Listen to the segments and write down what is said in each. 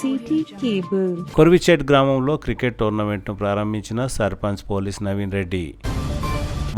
City cable. కొర్విచేడ్ గ్రామంలో cricket టోర్నమెంట్ను ప్రారంభించిన sarpanch police Naveen Reddy.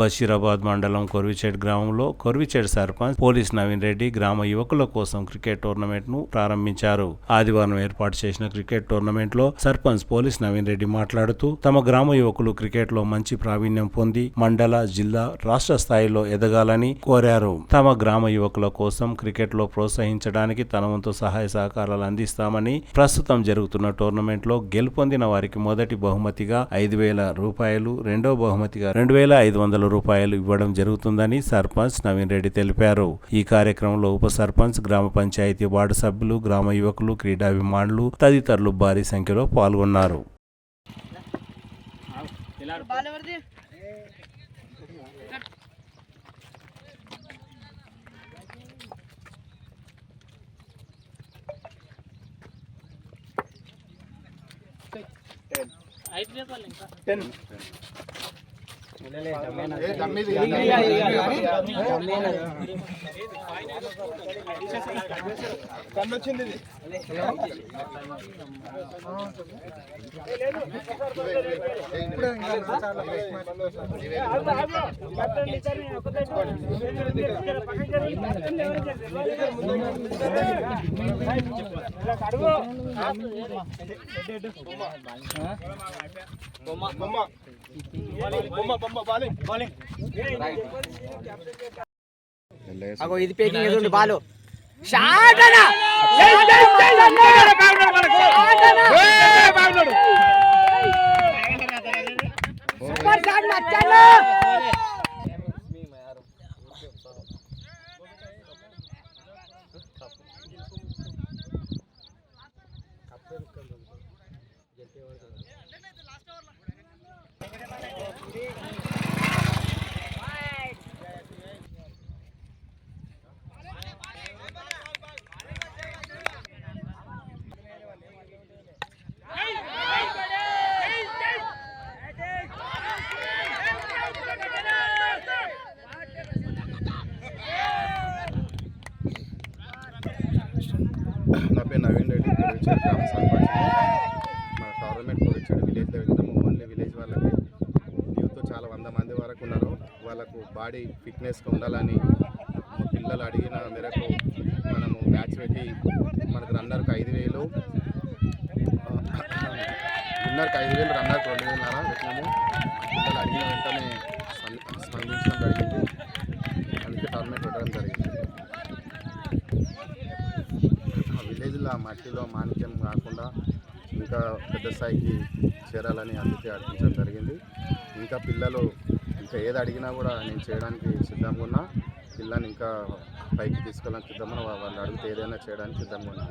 Basheerabad మండలం కొర్విచేడ్ గ్రామంలో కొర్విచేడ్ సర్పంచ్ పోలీస్ నవీన్ రెడ్డి గ్రామ యువకుల కోసం క్రికెట్ టోర్నమెంట్ ను ప్రారంభించారు. ఆదివారం ఏర్పాటు చేసిన క్రికెట్ టోర్నమెంట్ లో సర్పంచ్ పోలీస్ నవీన్ రెడ్డి మాట్లాడుతూ తమ గ్రామ యువకులు క్రికెట్ లో మంచి ప్రావీణ్యం పొంది మండల, జిల్లా, రాష్ట్ర స్థాయిలో ఎదగాలని కోరారు. తమ గ్రామ యువకుల కోసం క్రికెట్ లో ప్రోత్సహించడానికి తన వంతు సహాయ సహకారాలు అందిస్తామని, ప్రస్తుతం జరుగుతున్న టోర్నమెంట్ లో గెలుపొందిన వారికి మొదటి బహుమతిగా 5,000 రూపాయలు, రెండో బహుమతిగా 2,500 రూపాయలు ఇవ్వడం జరుగుతుందని సర్పంచ్ నవీన్ రెడ్డి తెలిపారు. ఈ కార్యక్రమంలో ఉప సర్పంచ్, గ్రామ పంచాయతీ వార్డు సభ్యులు, గ్రామ యువకులు, క్రీడాభిమానులు తదితరులు భారీ సంఖ్యలో పాల్గొన్నారు. అగో ఇది పేకింగ్ ఎదుండి బాలు సూపర్ షాట్ మచ్చాను. నా పేరు నవీన్ రెడ్డి, కొర్విచేడ్ గ్రామ సర్పంచ్. మన టోర్నమెంట్ కొర్విచేడ్ విలేజ్లో వెళ్తాము. ఓన్లీ విలేజ్ వాళ్ళకి యూత్ చాలా 100 మంది వరకు ఉన్నారు. వాళ్ళకు బాడీ ఫిట్నెస్గా ఉండాలని పిల్లలు అడిగిన మేరకు మనము మ్యాచ్ పెట్టి మనకు రన్నర్కి 5,000, విన్నర్కి 5,000, రన్నర్కి 2,500 పెట్టినాము. పిల్లలు అడిగిన వెంటనే స్పందించడం జరిగింది. అందుకే టోర్నమెంట్ పెట్టడం జరిగింది. విలేజ్లో మట్టిలో మాణిక్యం కాకుండా ఇంకా పెద్ద స్థాయికి చేరాలని అందుకే ఆడిపించడం జరిగింది. ఇంకా పిల్లలు ఇంకా ఏది అడిగినా కూడా నేను చేయడానికి సిద్ధంగా ఉన్నా. పిల్లని ఇంకా పైకి తీసుకెళ్ళడానికి సిద్ధంగా, వాళ్ళు అడిగితే ఏదైనా చేయడానికి సిద్ధంగా ఉన్నా.